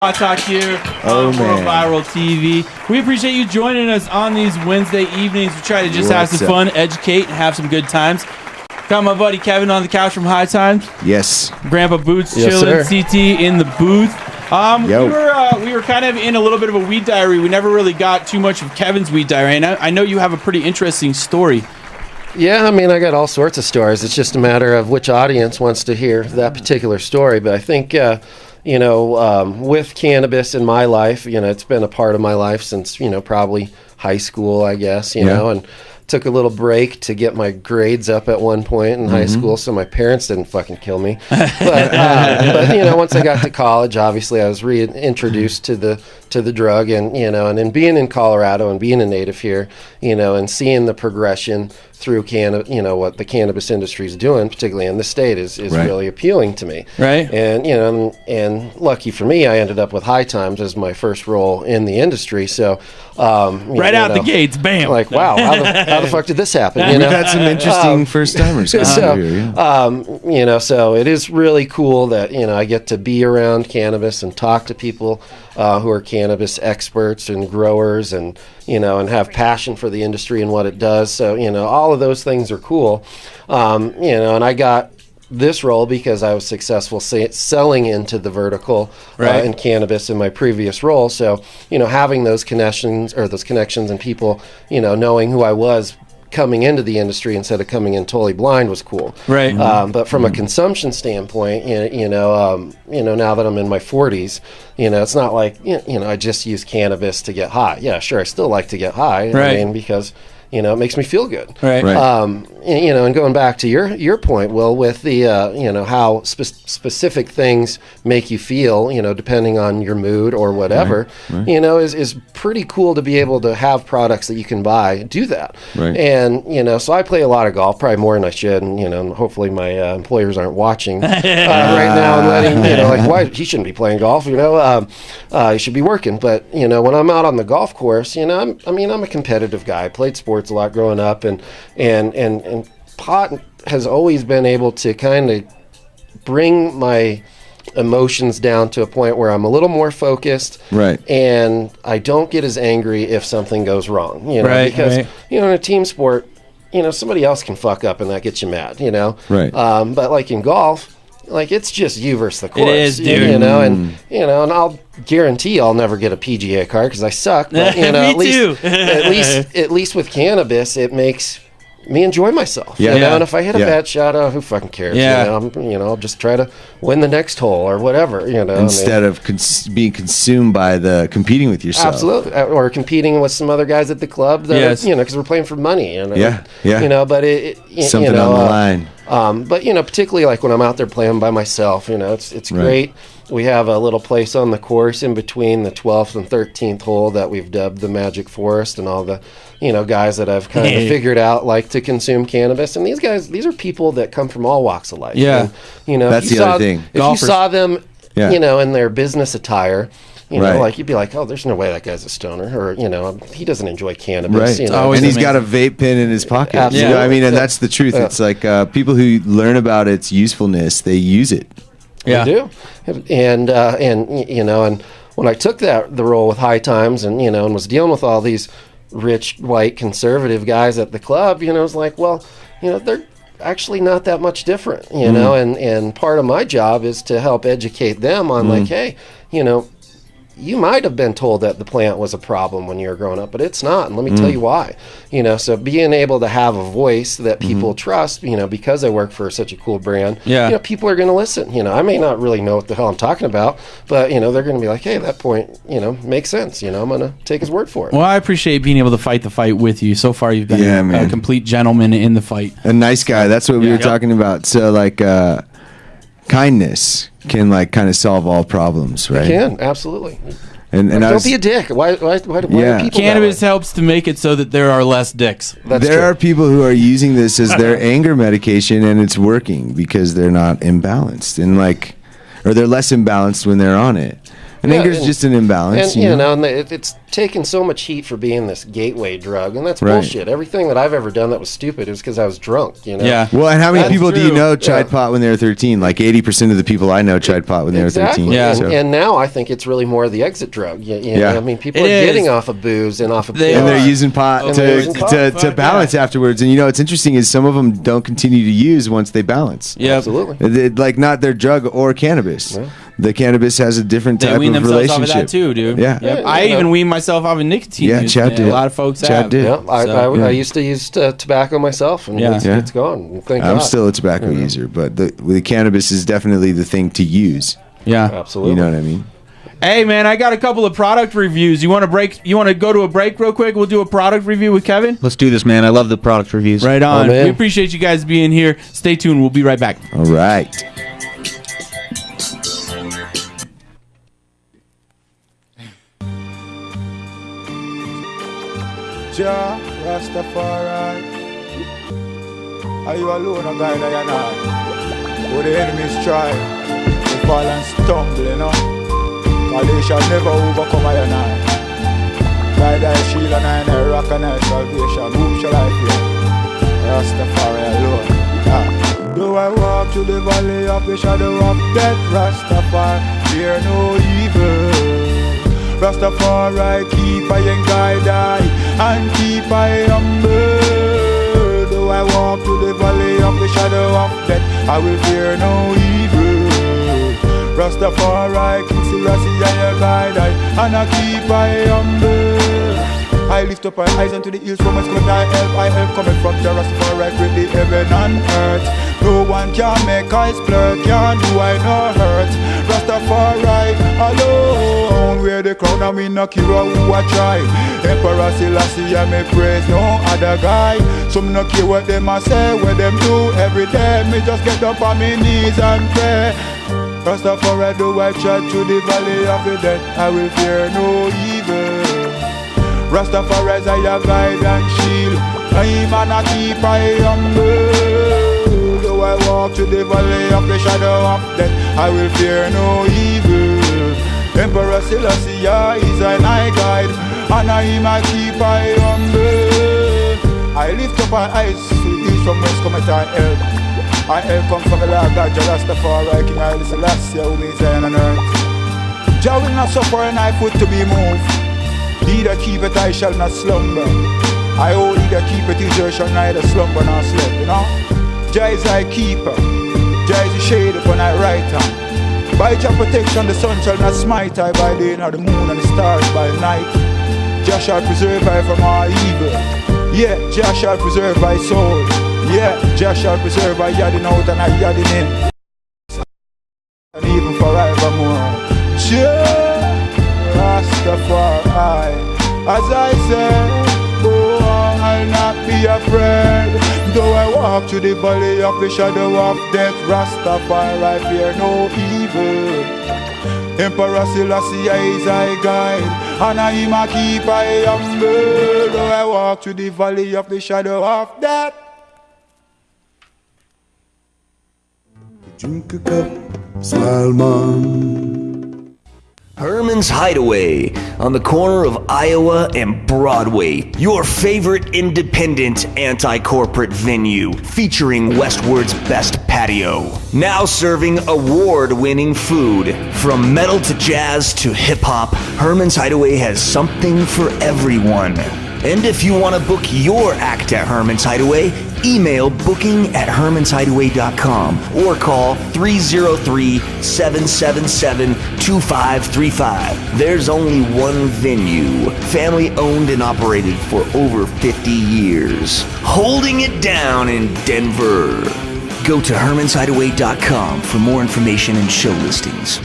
Hot Talk here on World Viral TV. We appreciate you joining us on these Wednesday evenings. We try to just have some fun, educate, and have some good times. Got my buddy Kevin on the couch from High Times. Yes. Grandpa Boots chilling, CT in the booth. We were kind of in a little bit of a weed diary. We never really got too much of Kevin's weed diary, and I know you have a pretty interesting story. Yeah, I mean, I got all sorts of stories. It's just a matter of which audience wants to hear that particular story. But I think, with cannabis in my life, it's been a part of my life since, probably high school, I guess, and took a little break to get my grades up at one point in high school, so my parents didn't fucking kill me. But once I got to college, obviously I was reintroduced to the drug, and then being in Colorado and being a native here, and seeing the progression through what the cannabis industry is doing, particularly in the state, is really appealing to me. Right. And and lucky for me, I ended up with High Times as my first role in the industry. So right out the gates, bam! Like, wow, how the fuck did this happen? We've had some interesting first timers. So it is really cool that I get to be around cannabis and talk to people who are cannabis experts and growers, and and have passion for the industry and what it does. So all of those things are cool. And I got this role because I was successful selling into the vertical in cannabis in my previous role. So having those connections and people knowing who I was coming into the industry instead of coming in totally blind was cool. Right. But from a consumption standpoint, now that I'm in my 40s, it's not like I just use cannabis to get high. Yeah, sure, I still like to get high. Right. I mean, because it makes me feel good. Right. And going back to your point, Will, with the how specific things make you feel, depending on your mood or whatever, is pretty cool to be able to have products that you can buy do that. Right. And so I play a lot of golf, probably more than I should, and hopefully my employers aren't watching right now and letting why he shouldn't be playing golf, he should be working. But when I'm out on the golf course, I'm a competitive guy. I played sports a lot growing up, and pot has always been able to kind of bring my emotions down to a point where I'm a little more focused, and I don't get as angry if something goes wrong, because in a team sport, somebody else can fuck up and that gets you mad, but like in golf, like it's just you versus the course. It is, dude. And I'll guarantee I'll never get a PGA card because I suck. But at least with cannabis, it makes me enjoy myself. And if I hit a bad shot, who fucking cares? I'll just try to win the next hole or whatever. Instead of being consumed by the competing with yourself. Absolutely, or competing with some other guys at the club. That because we're playing for money. But something on the line. But particularly like when I'm out there playing by myself, it's great. We have a little place on the course in between the 12th and 13th hole that we've dubbed the Magic Forest, and all the guys that I've kind of figured out like to consume cannabis. And these are people that come from all walks of life. Yeah, and, that's the other thing. If you saw them, in their business attire, like you'd be like, oh, there's no way that guy's a stoner, or he doesn't enjoy cannabis. And he's got a vape pen in his pocket. Absolutely. And that's the truth. It's like people who learn about its usefulness, they use it. They do. And when I took the role with High Times, and and was dealing with all these rich white conservative guys at the club, I was like, well, they're actually not that much different, and part of my job is to help educate them on like, hey, you might have been told that the plant was a problem when you were growing up, but it's not. And let me tell you why. So being able to have a voice that people trust, because I work for such a cool brand, people are going to listen. I may not really know what the hell I'm talking about, but, they're going to be like, hey, that point, makes sense. I'm going to take his word for it. Well, I appreciate being able to fight the fight with you. So far, you've been a complete gentleman in the fight. A nice guy. That's what we were talking about. So, like, kindness can kind of solve all problems, right? It can, absolutely. And don't be a dick. Why are people Cannabis helps to make it so that there are less dicks. There are people who are using this as their anger medication, and it's working because they're not imbalanced, or they're less imbalanced when they're on it. And anger's just an imbalance. And, and it's taken so much heat for being this gateway drug, and that's bullshit. Everything that I've ever done that was stupid is because I was drunk, Yeah. Well, and how many people do you know tried pot when they were 13? Like 80% of the people I know tried pot when they were 13. Yeah. And now I think it's really more the exit drug. I mean, people are getting off of booze and off of pills. And they're using pot to balance afterwards. And what's interesting is some of them don't continue to use once they balance. Yeah, absolutely. Like not their drug or cannabis. Yeah. The cannabis has a different type of relationship. They wean themselves off of that too, dude. Yeah. I even wean myself off of nicotine. Yeah, Chad did. A lot of folks have. Did. Yeah, I used to use tobacco myself, and it's gone. Thank God. I'm still a tobacco user, but the cannabis is definitely the thing to use. Yeah, absolutely. You know what I mean? Hey man, I got a couple of product reviews. You want to go to a break real quick? We'll do a product review with Kevin. Let's do this, man. I love the product reviews. Right on. We appreciate you guys being here. Stay tuned. We'll be right back. All right. Jah Rastafari, are you alone, a guy that you're not? Who the enemies try to fall and stumble, Cause they shall never overcome I and I. By thy shield and I rock and I salvation, whom shall I fear? Rastafari alone. Though I walk through the valley of the shadow of death, Rastafari, fear no evil. Rastafari, keep I and guide I, and keep I humble. Though I walk through the valley of the shadow of death, I will fear no evil. Rastafari, King Selassie, I am guide I, and I keep I humble. I lift up my eyes unto the hills from whence cometh thy help. I help coming from Jah Rastafari, create the heaven and earth. No one can make I splurt, can't do I no hurt. Rastafari alone, wear the crown and we no care who I try. Emperor Selassie, I may praise no other guy. Some no care what them a say, what them do every day. Me just get up on my knees and pray. Rastafari, though I tread through the valley of the dead, I will fear no evil. Rastafari is a guide and shield, I'm and I keep I humble. Though I walk through the valley of the shadow of death, I will fear no evil. Emperor Selassie is an eye guide, and I keep I humble. I lift up my eyes to the east from whence cometh our help. Our help comes from the Lord God, Jah Rastafari, King Giles, Selassie, who is heaven and earth. Jah will not suffer an eye foot to be moved. He that keepeth, I shall not slumber. I hold he that keepeth Israel shall neither slumber nor sleep, Jah is thy keeper. Jah is the shade upon thy right hand. By Jah protection the sun shall not smite I by day, nor the moon and the stars by night. Jah shall preserve I from all evil. Yeah, Jah shall preserve thy soul. Yeah, Jah shall preserve thy yadding out and thy yadding in. And even forevermore. Jah Rastafari, as I said, oh, I'll not be afraid. Though I walk through the valley of the shadow of death, Rastafari, I fear no evil. Emperor Selassie is I guide, and I keep I humble. Though I walk through the valley of the shadow of death. Drink a cup, smile, man. Herman's Hideaway on the corner of Iowa and Broadway. Your favorite independent anti-corporate venue featuring Westward's best patio. Now serving award-winning food. From metal to jazz to hip-hop, Herman's Hideaway has something for everyone. And if you want to book your act at Herman's Hideaway, email booking@hermanshideaway.com or call 303-777-2535. There's only one venue, family owned and operated for over 50 years. Holding it down in Denver. Go to hermanshideaway.com for more information and show listings.